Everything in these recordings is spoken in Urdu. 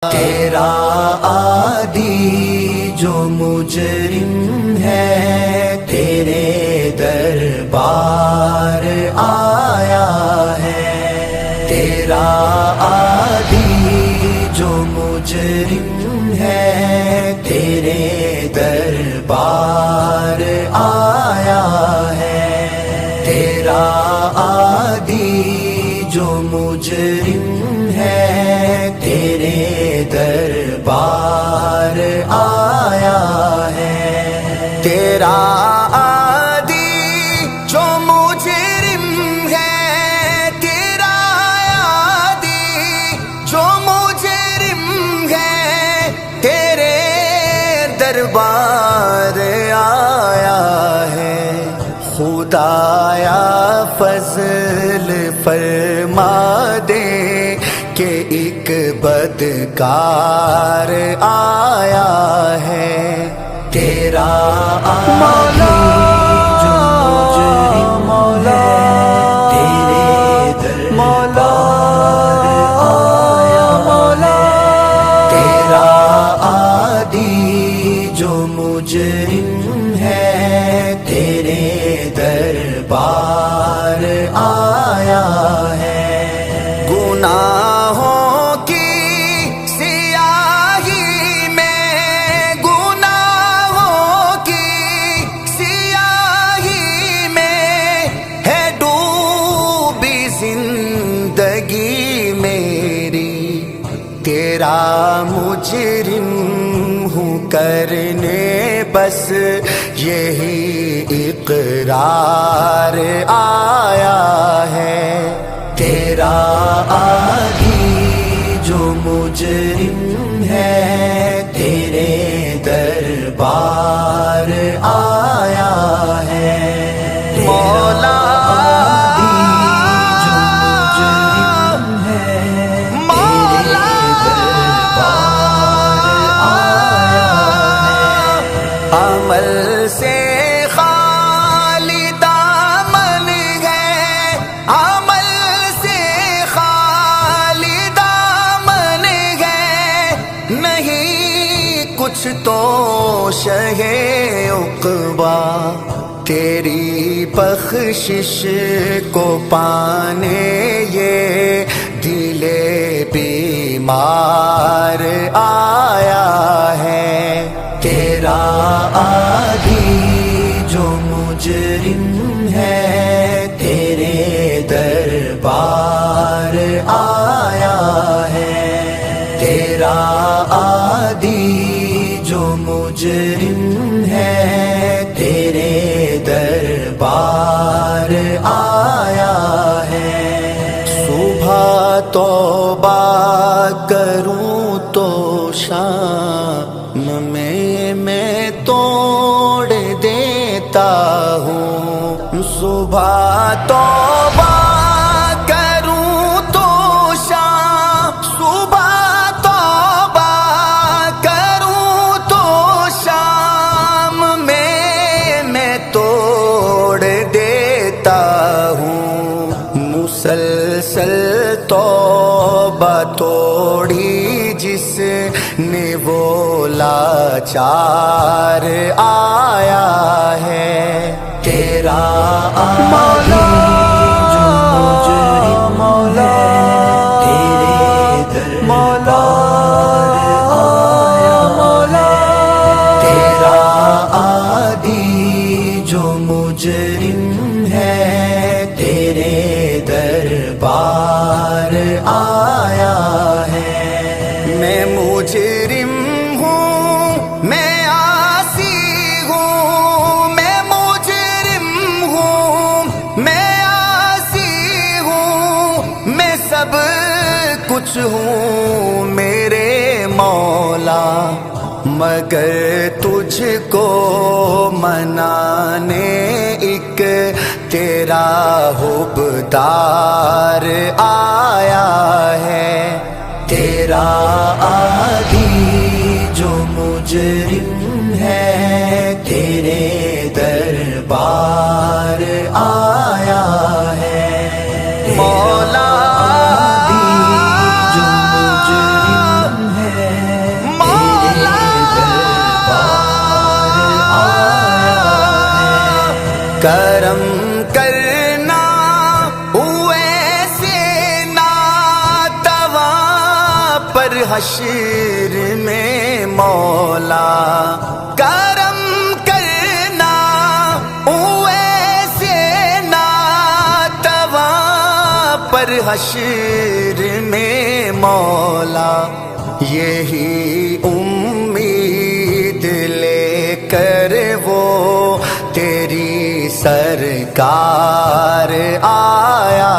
تیرا عادی جو مجرم ہے تیرے دربار آیا ہے۔ تیرا عادی جو مجرم ہے تیرے دربار آیا ہے۔ تیرا عادی جو مجرم ہے تیرے دربار آیا ہے۔ تیرا عادی جو مجرم ہے تیرا عادی جو مجرم ہے تیرے دربار آیا ہے۔ خدایا فضل فرما دے کہ ایک بدکار آیا ہے۔ تیرا عادی جو مجرم ہے تیرے دربار آیا ہے۔ تیرا عادی جو مجرم ہے تیرے دربار آیا ہے۔ گناہوں کی سیاہی میں گناہوں کی سیاہی میں ہے ڈوبی زندگی میری۔ تیرا مجرم ہوں کرنے بس یہی اقرار آیا ہے۔ تیرا عادی جو مجرم ہے تیرے دربار آیا ہے۔ مولا عادی جو مجرم ہے تیرے دربار آیا ہے۔ عمل سے کچھ تو شہ عقبا تیری بخشش کو پانے یہ دل بیمار آیا ہے۔ تیرا عادی جو مجرم ہے تیرے دربار آیا ہے۔ تیرا عادی جو مجرم ہے تیرے دربار آیا ہے۔ صبح توبہ کروں تو شام میں توڑ دیتا ہوں۔ صبح توبہ مسلسل توبہ توڑی جس نے وہ لاچار آیا ہے۔ تیرا عادی جو مجرم ہے تیرے دربار آیا ہے۔ تیرا عادی جو مجرم ہے تیرے دربار آیا ہے۔ میں مجرم ہوں میں عاصی ہوں میں مجرم ہوں میں عاصی ہوں میں سب کچھ ہوں میرے مولا، مگر تجھ کو منانے ایک تیرا حبدار آیا ہے۔ تیرا عادی جو مجرم ہے تیرے دربار آیا ہے۔ مولا عادی جو مجرم ہے حشر میں مولا کرم کرنا ویسے ناتواں پر حشر میں مولا یہی امید لے کر وہ تیری سرکار آیا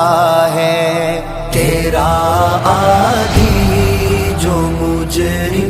ہے، تیرا عادی جو مجرم